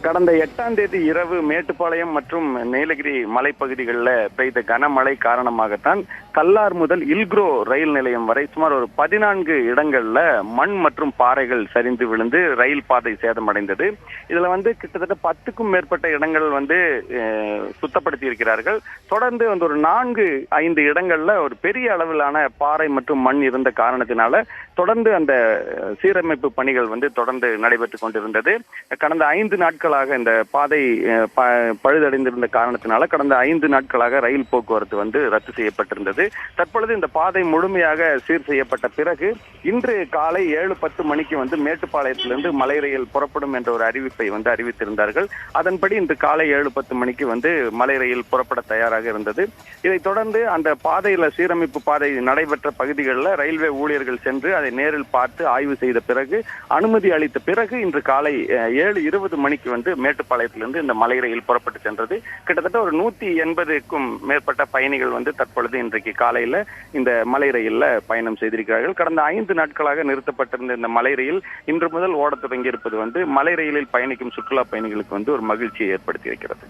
கடந்த 8ஆம் தேதி இரவு மேட்டுப்பாளையம் மற்றும் நீலகிரி மலைப்பகுதிகளில் பெய்த கனமழை காரணமாகத்தான் கல்லார் முதல் இல்க்ரோ ரயில் நிலையம் வரை சுமார் ஒரு 14 இடங்கள்ல மண் மற்றும் பாறைகள் சரிந்து விழுந்து ரயில் பாதை சேதமடைந்தது. இதுல கிட்டத்தட்ட 10க்கும் மேற்பட்ட இடங்கள் சுத்தப்படுத்தி இருக்கிறார்கள். தொடர்ந்து ஒரு 4-5 இடங்கள்ல ஒரு பெரிய அளவிலான பாறை மற்றும் மண் இருந்த காரணத்தினால தொடர்ந்து அந்த சீரமைப்பு பணிகள் தொடர்ந்து நடைபெற்றுக் கொண்டிருந்தது. கடந்த 5 நாட்களாக இந்த பாதை பழுதடைந்திருந்த காரணத்தினால கடந்த 5 நாட்களாக ரயில் போக்குவரத்து ரத்து செய்யப்பட்டிருந்தது. தற்பொழுது இந்த பாதை முழுமையாக சீர் செய்யப்பட்ட பிறகு இன்று காலை 7:10 மணிக்கு மேட்டுப்பாளையத்திலிருந்து மலை ரயில் புறப்படும் என்ற ஒரு அறிவிப்பை அறிவித்திருந்தார்கள். அதன்படி இன்று காலை 7:10 மணிக்கு மலை ரயில் புறப்பட தயாராக இருந்தது. இதைத் தொடர்ந்து அந்த பாதையில சீரமைப்பு பாதை நடைபெற்ற பகுதிகளில் ரயில்வே ஊழியர்கள் சென்று அதை நேரில் பார்த்து ஆய்வு செய்த பிறகு அனுமதி அளித்த பிறகு இன்று காலை 7:20 மணிக்கு மேட்டுப்பாளையத்திலிருந்து இந்த மலை ரயில் புறப்பட்டு சென்றது. கிட்டத்தட்ட ஒரு 180க்கும் மேற்பட்ட பயணிகள் தற்பொழுது இன்றைக்கு காலையில இந்த மலை ரயில்ல பயணம் செய்திருக்கிறார்கள். கடந்த 5 நாட்களாக நிறுத்தப்பட்டிருந்த இந்த மலை ரயில் இன்று முதல் ஓட தொடங்கி இருப்பது மலை ரயிலில் பயணிக்கும் சுற்றுலா பயணிகளுக்கு ஒரு மகிழ்ச்சியை ஏற்படுத்தி இருக்கிறது.